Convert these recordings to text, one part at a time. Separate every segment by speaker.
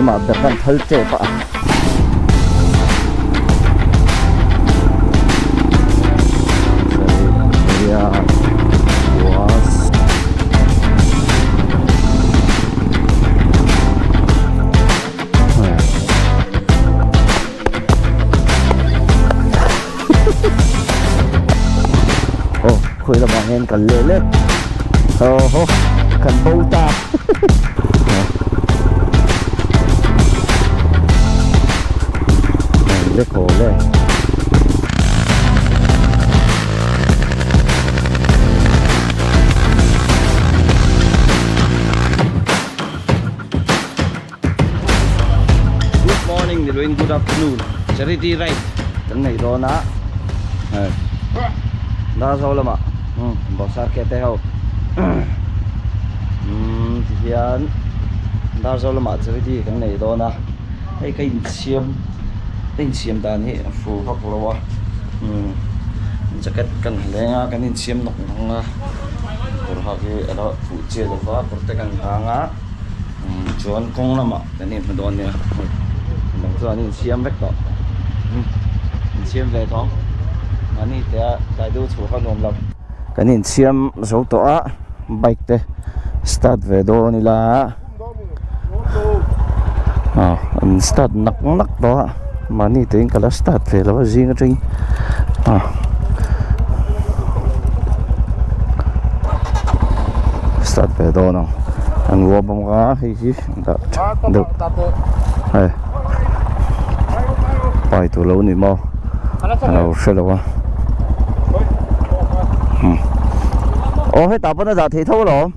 Speaker 1: mà đặtกันthල් trẻ pa khơi là bọn em cần lê lên cần bâu ta lê khổ lên good morning doing good afternoon charity right cái này đó ná đó sao lắm ạ bỏ sát kẹt tay hậu hiện đó sao lắm ạ charity cái này đó ná hay cái xiêm đàn hệ phù hợp rồi jacket kan lenga kan xiêm nọc nga rồi họ cái đó phụ chia được vào cái kan nga chuan kong lắm ạ cái này mình đón nè mình cho anh xiêm vét đó xiêm về thôi anh ấy để đại đô chủ họ nôm lắm cái này xiêm số to bike thế start về đó này là start nắc đó mà ni tiếng cả là start về là gì cái chuyện start về đó nào anh mua bông cá hay gì được hay bài tụ lâu này mau nào sẽ đâu ô hết tập nó giờ thì thâu rồi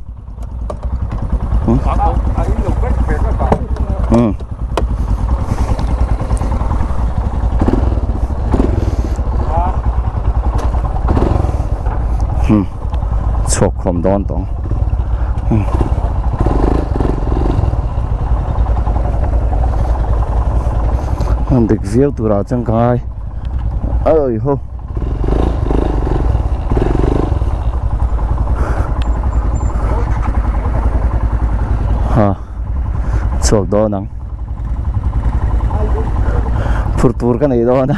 Speaker 1: chọc không đón tông được viết từ ra chân cái ơi hô chọc đó nè phur cái này đó nè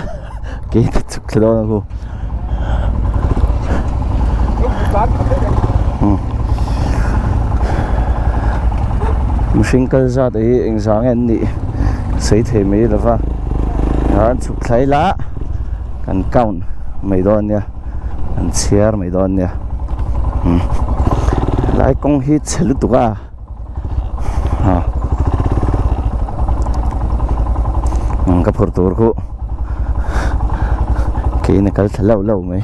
Speaker 1: cái chụp cái đó nè cô machine cái ra đấy anh sáng anh đi xây thêm mấy là va anh chụp thấy lá cần count mấy đòn nha anh share mấy đòn nha lại công hit lúc tụi cái phur tour cô cái này cái lâu lâu mấy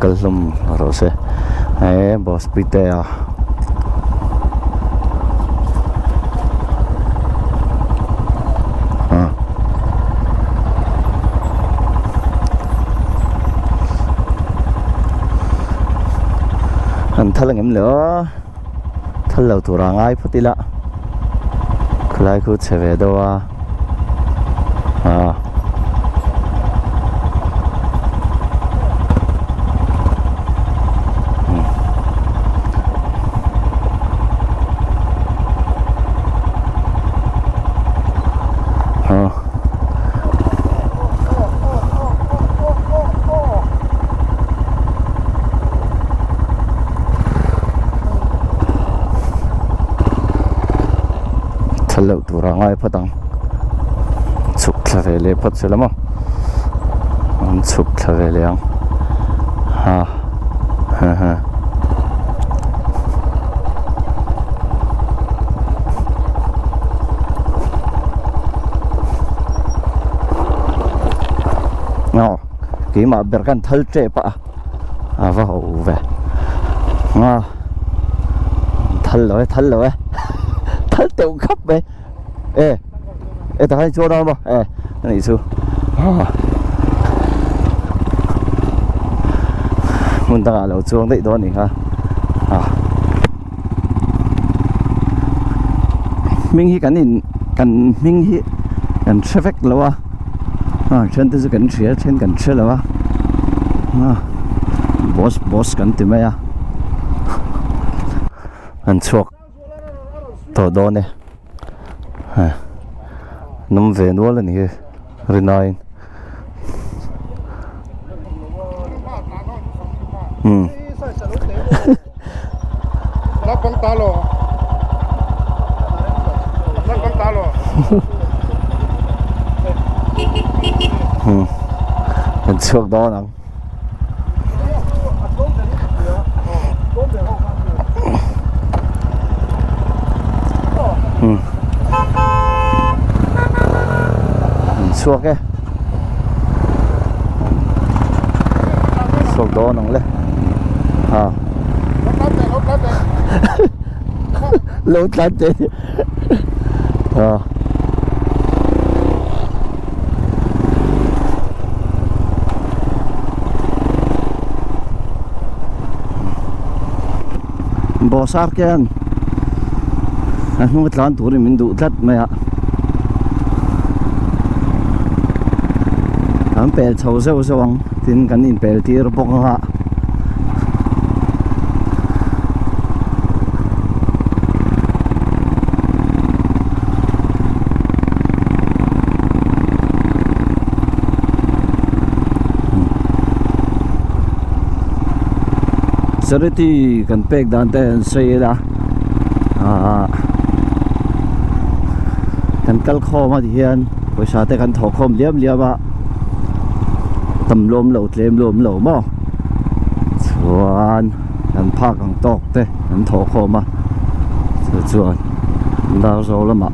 Speaker 1: kalum rose boss pite anh thay ngắm lửa thay lầu tủ ràng ai phát tila lại cứ sẽ về đâu lâu tụ ra ngay phát tăng chụp là về lấy phát sẽ lắm không chụp là về lấy không kỹ mà berkan thල් trẻ pa vào về thල් rồi thල් tiểu khắp về tao hay chỗ đó mà cái này chú muốn ta là chuông đấy đó này ha mình khi cái này kan ming hi kan traffic lawa chen te kan thria chen kan thre lawa boss kan ti maya an chuak to do ne num ve nual ani he rinain
Speaker 2: Nak kong talo.
Speaker 1: an chuak do nang chuak ke chuak do nang le lâu lát thế bò sát kia anh không biết làm tuổi mình đủ rất mày ạ anh bèl sâu sâu sâu tin cái nhìn bèl tiệt bốc ha Sariti kan pek dante say la kan kal kho ma hian poisa te kan tho khom liam liama tam lom lo tlem lom lo mo chuan kan phak ang tok te kan tho kho ma chuan dau zo lama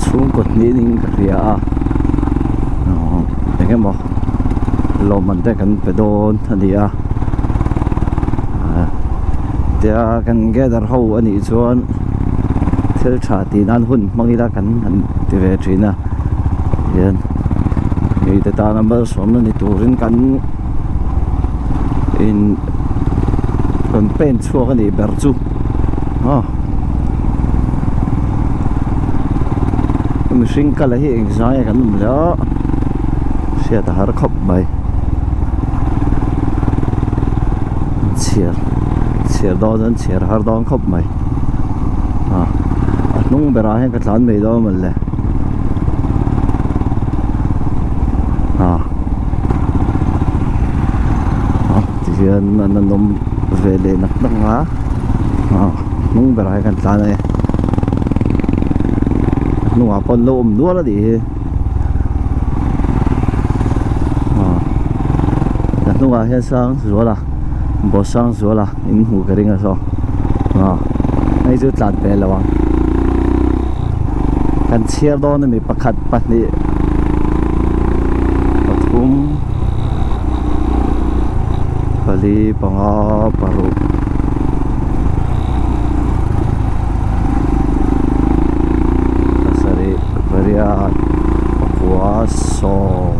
Speaker 1: chung kot ni ning ka ria engem mo lo man te kan pedon thania tia kan gather ho ani chuan thil tha ti nan hun mangila kan an ti ve thina hian ei ta ta number som ni turin kan in pen chuak ani ber chu mi sing kala hi eng zai kan la sia ta har khop mai chiar do dan chiar har dong khop mai nung bera hen ka tlan mai do mal le ti hian an nom ve le nak nga nung bera hen kan tlan ai nung a pon lo nu la di nung a hen sang zo la bò sang số là in hủ cái đinh là sao ngay chỗ chặt bé là vâng cần chia đo nên mình bắt khát bắt đi bắt thum bali banga baru kasari variat puaso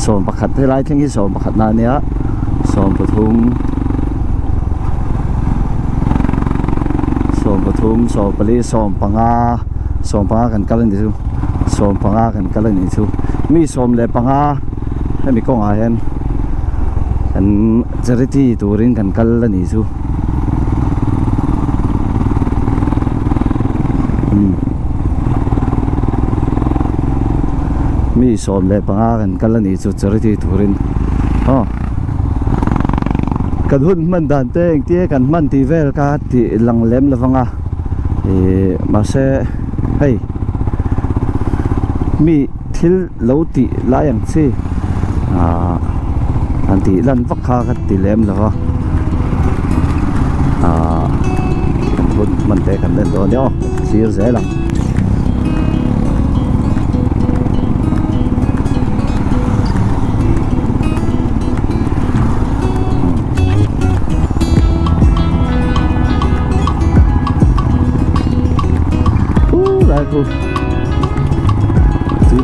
Speaker 1: som pakhat thế lại thiên som pakhat na nia som pathum som pali som panga kan kalan ni chu som panga kan kalan ni chu mi som le panga hay mi kong a hen kan charity turin kan kal ni chu mi som le panga kan kalani chu charity thurin kan hun man dan te eng tie kan man ti vel ka ti lang lem lawanga ma se hei mi thil lo ti la yang chi an ti lan vak kha ka ti lem lawa kan hun man te kan den do nyo sir ze lang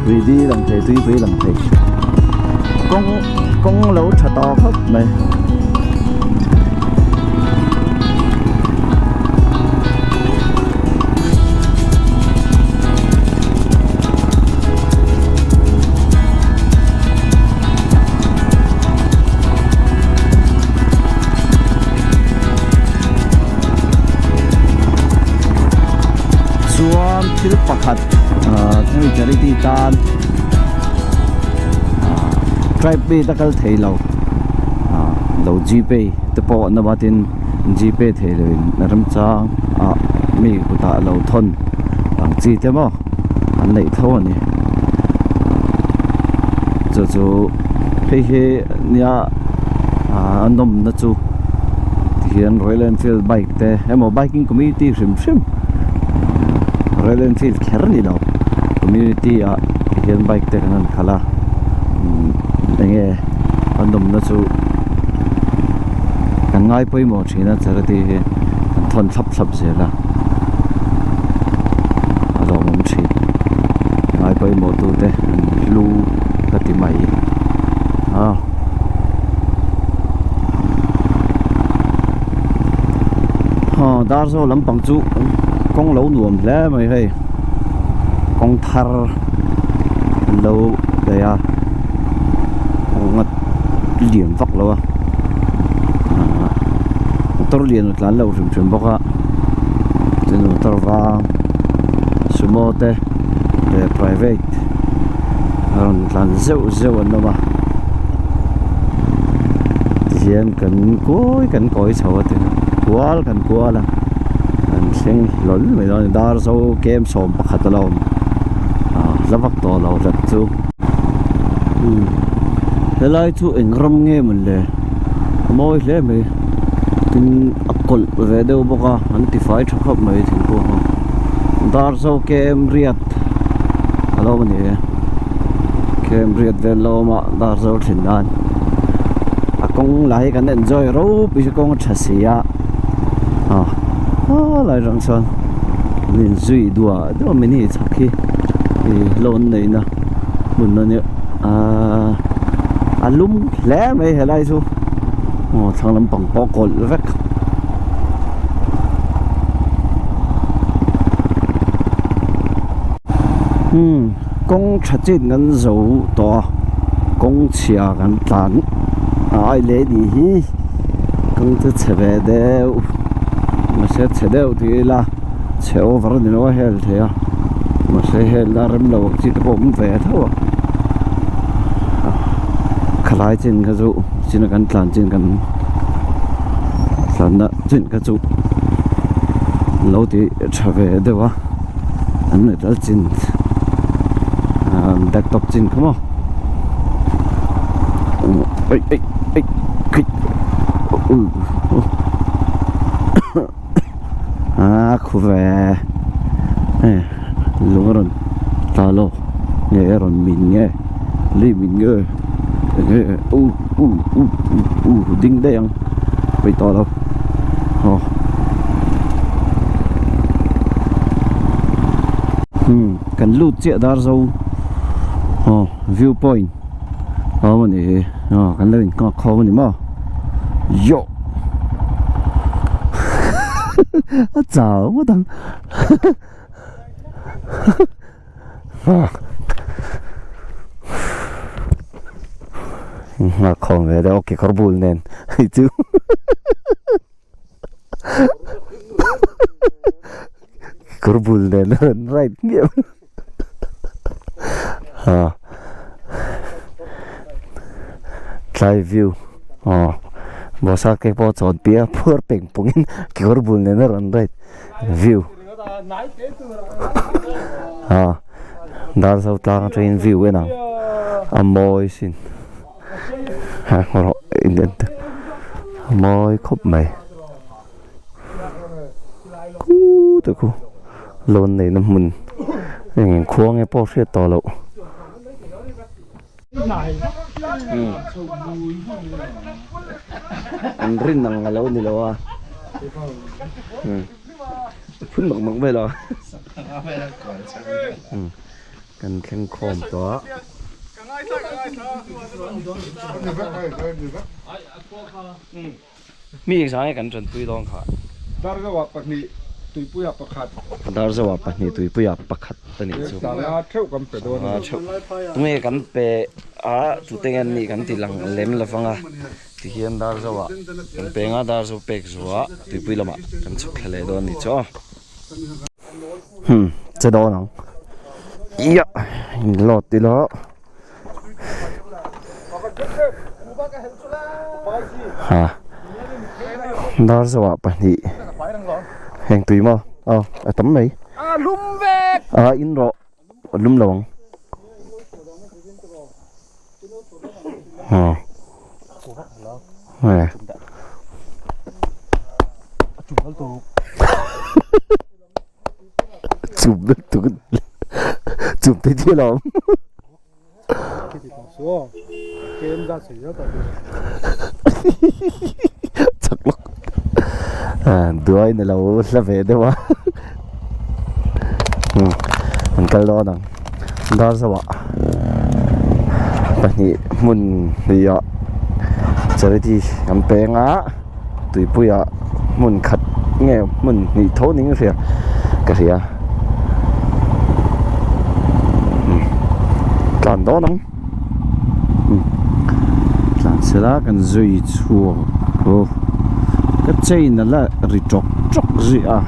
Speaker 1: tùy đi làm thế tùy làm thế con lẩu chả to khóc mày Suam til pakhat thei charity tan tribe be takal thei lo GP te po na batin GP thei lo naram chang mi kuta lo thon ang chi te mo an nei tho ni chu he nia anom na chu hian Royal Enfield bike te emo biking community rim Royal Enfield kherni lo community hian bike te kanan khala nge andom na chu kan ngai poi mo thina charity he thon thlap zela alo mom thi ngai poi mo tu te lu kati mai dar zo lampang chu kong lo nuam hle mai hei kong thar lo ya ngat liam vak lo tor lian tlan lo rim boka tenu tor va sumo te private ron tlan zeu an ma hian kan koi chawa te kual an seng lol mai don dar so game som pakhat lo lavak to lo rat chu helai chu engram nge mun le moi hle me tin akol ve deu boka antify thakap mai thing ko dar so kem riat alo mani kem riat ve lo ma dar so thin dan akong lai kan enjoy ro pi kong thasia lai rang son nin zui dua do mini chakhi lon nei na mun na ne alum hle mai helai chu thang lam pang po kol vek kong thachin ngan zo to kong chia kan tlan ai le di hi kong tu chebe deu ma se chedeu ti la che over ni no hel the ya ma se hel la rem lo chi to bom ve tho khalai chin ka zu chin kan tlan chin kan tlan na chin ka zu lo ti chave dewa an ne dal chin desktop chin come on ei khu về luôn ta lo nghe rồi mình nghe li mình nghe đinh đen bị to đâu cần lút chuyện đó rồi viewpoint mà này cần lên có khó mà mà yo chào mà thằng không về đâu cái carbon nên chứ carbon nên right nghĩa live view bosa ke po chon pia phur peng pungin kor bul ne ran right view dar sau tlang train view ena amoi sin ro in amoi khop mai tu ku lon nei nam mun ngin khuang e po se to lo anh rin nang lâu ni lo phun bằng bằng về rồi cần khen khom đó mi sáng cần chuẩn tui đong khát
Speaker 2: Dar ra wa pakni tui puya pakhat.
Speaker 1: dar zawa pahni tui puya pakhat tani chu
Speaker 2: Tala theu kam pe do na.
Speaker 1: tunge kan pe a tutengan ni kan tilang lem lawanga ti hian dar zawa kan pe nga dar zo pek zuwa tui pui lama kan chu khale do ni cho che do nang iya lo ti lo ha dar zawa pahni heng tui mo tấm này
Speaker 2: Lum ve.
Speaker 1: in ro lum lawang nè chụp đất tụi chụp thấy chưa lòng
Speaker 2: So. Game ra sỉ đó.
Speaker 1: chắc lắm đuôi này là về đấy mà mình cái đó nè đó sao ạ bạn muốn đi ạ chơi thì em bé ngã tụi bây giờ muốn khát nghe muốn đi thấu những cái gì à làm đó lắm làm sẽ là cái duy chua cái chơi này là rì chọc chọc gì à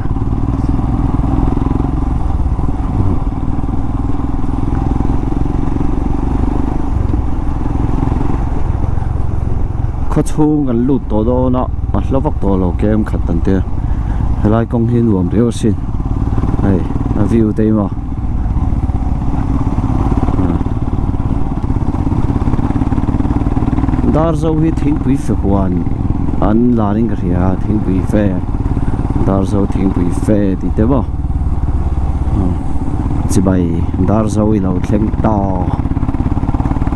Speaker 1: có chung gần lụt tổ đó nó lâu vóc tổ lầu kem khát tận tiền lại công hiến luồng điều xin này view đây mà dar zo hi thing pui fe huan an laring ka ria thing pui fe dar zo thing pui fe ti te bo chi bai dar zo i lo thleng ta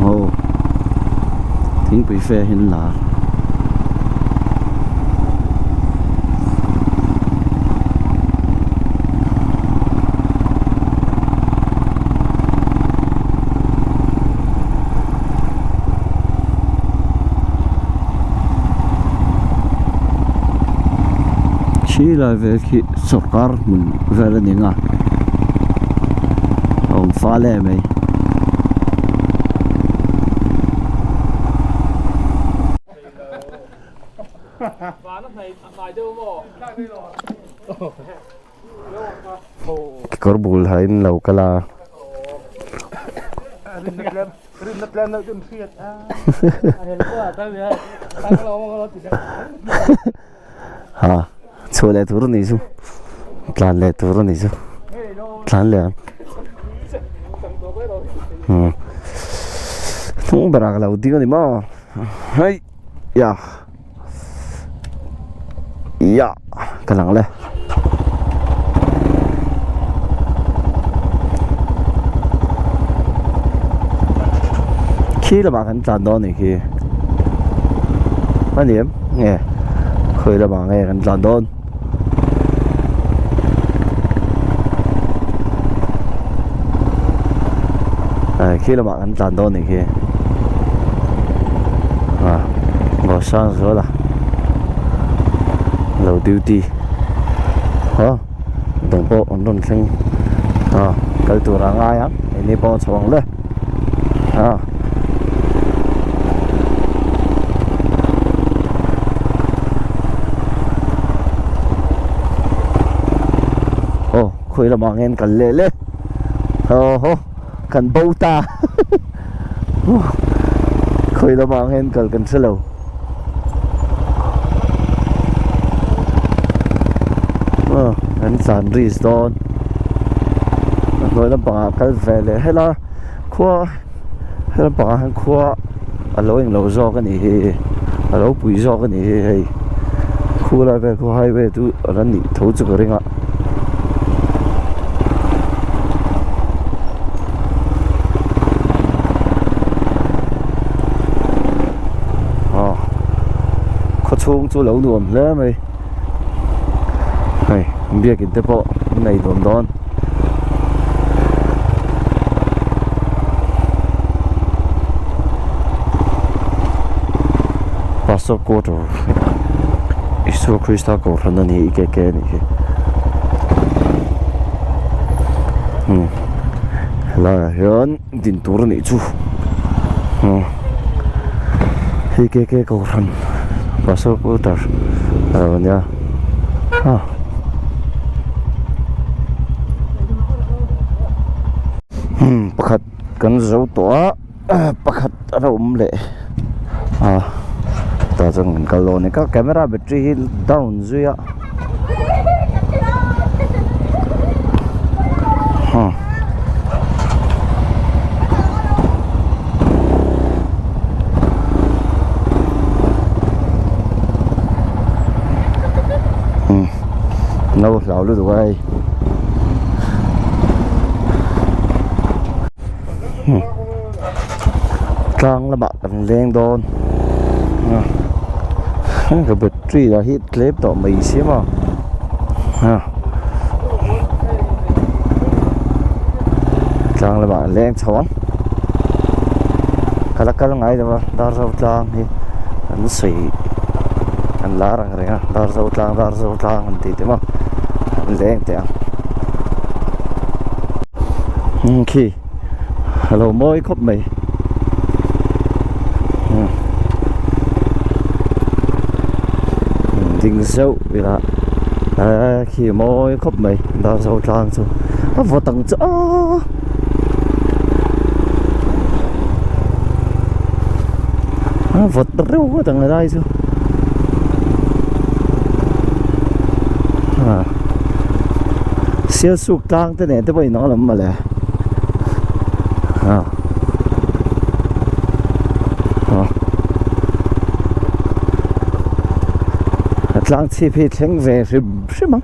Speaker 1: ho thing pui fe hin la chỉ là về khi सरकार mình về là những ông phá lệ mày cái cor bul hay lâu cả là ha chỗ này thua này chứ plan này thua này chứ plan liền không biết là lâu tiếng gì mà hay ya ya cái nào đây khi là bạn chọn đó này khi quan điểm nghe khơi là bạn nghe chọn đó khi là bạn chọn đó này khi ngồi sang rồi là lầu duty đồng bộ ổn định cái tủ ra ngay á này bao xuống lên khơi là bạn nghe cần lệ lên cần bâu ta khơi là bạn nghe cần sơ lầu anh sản resort nói là bạn cái về lệ hay là bạn hàng khoa lối anh lầu do cái này lối bụi do cái này khu là về khu hai về tu ở đây thấu chụp cái này chung chú lẩu nuồm lắm mày này không biết cái bộ này nuồm đón pastor ko to Isu Krista ko ran ni ke ni la hian din tur ni chu hi ke ko ran pastor ko tar nya pakhat kan zo to pakhat ara le ta chang kalo ne ka camera battery down zuya lâu lâu được rồi trang là bạn đằng lên đôn cái bật truy là hit clip tỏ mì xíu mà trang là bạn lên chón cái là ngay rồi đa rau trang thì anh xì anh lá rằng rồi đa rau trang anh thì mà anh lên tiền khi hello mới khóc mì tình sâu vì là khi mới khóc mì đa rau trang rồi nó vô tầng chỗ vật rêu quá tầng ở đây chứ siêu sụt trang thế này thế bây nó lắm mà lẽ trang chi phí thèn về rồi mà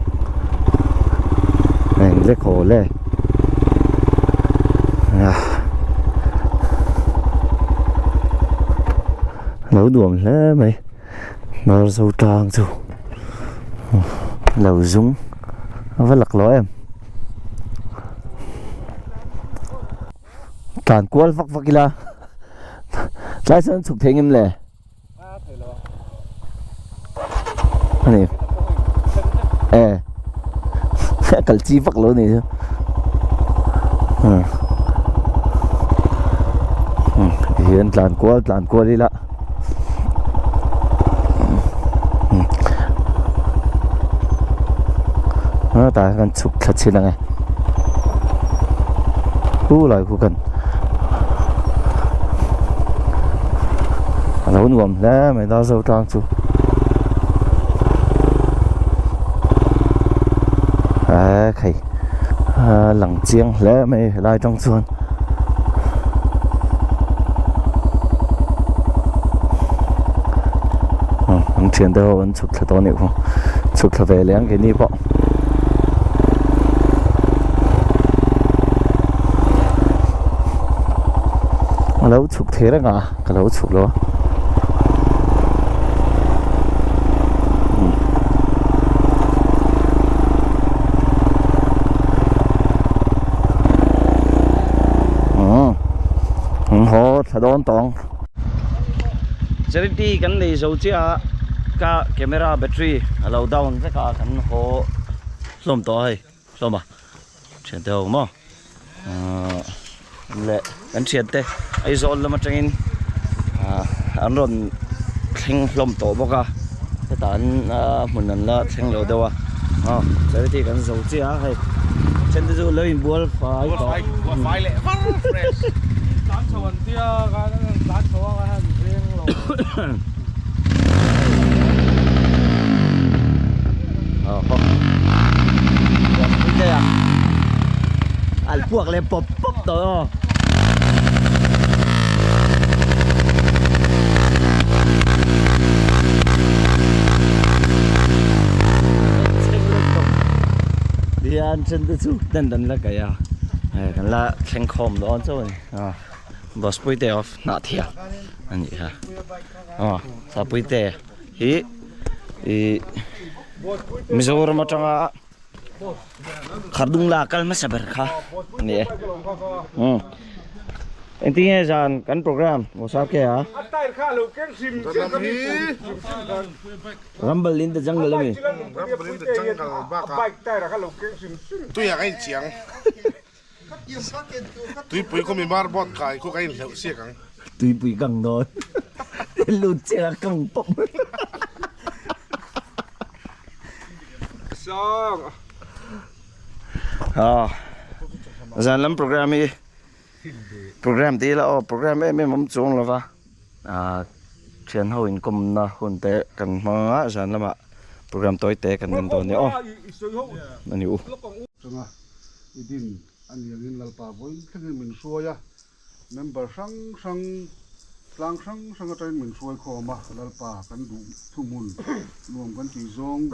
Speaker 1: mình lấy khổ lên nấu đuồng thế mày nó sâu trang chứ lẩu dúng với lật lối em cản cuốn vắc vắc kia lái sơn sụp thế em lệ này cẩn chi vắc lối này chứ hiện làn cua đi lại ta kan chuk thla chila nge lai khu kan lo nuam la mai da zo tang chu khai lang chiang la mai lai trong chuan ang thian da ho an chuk thla to ni khu chuk thla ve leng ke ni po lâu chụp thế đó ngà cái lâu chụp đó họ thật đón tòng charity cái này dấu chia cả camera battery lâu down tất cả cái họ lom to hay lom à chuyện đâu mà lệ anh chuyện thế ai zol lama trangin an ron thing hlom to boka tan munan la thing lo dewa charity kan zo chi a hai chen de zo lo in bol fai to fai le fresh tan chawan tia ga tan chawa ga han thing lo ho cái à al puak le pop pop to anh chân tự chú đần đần là cái à cái là khen khom đó cho này boss bui tè off nát thiệt anh nhỉ ha sao bui tè hi Mizoram mà trong khardung là cái mà sabar kha nè anh tin nghe rằng cắn program một sao kia hả
Speaker 2: Atai kha lo keng sim sim kami.
Speaker 1: Rumble in the jungle mi
Speaker 2: Rumble in the jungle baka. Bike tai ra kha lo keng sim sim.
Speaker 3: Tôi là cái chiang. Tôi bùi có mình mar bọt cái có cái liệu xe căng.
Speaker 1: tùy bụi căng thôi lụt xe căng bông
Speaker 2: Song.
Speaker 1: Giờ làm program tí là program em mắm chuông là va chuyện hậu in cùng na hồn tế cần mà giờ làm program tối tế cần nên tôi nhớ anh hiểu
Speaker 4: Chunga idin an yang in lalpa boin thengin min suaya member sang train min suai khoma lalpa kan du thumun nuam kan ti zong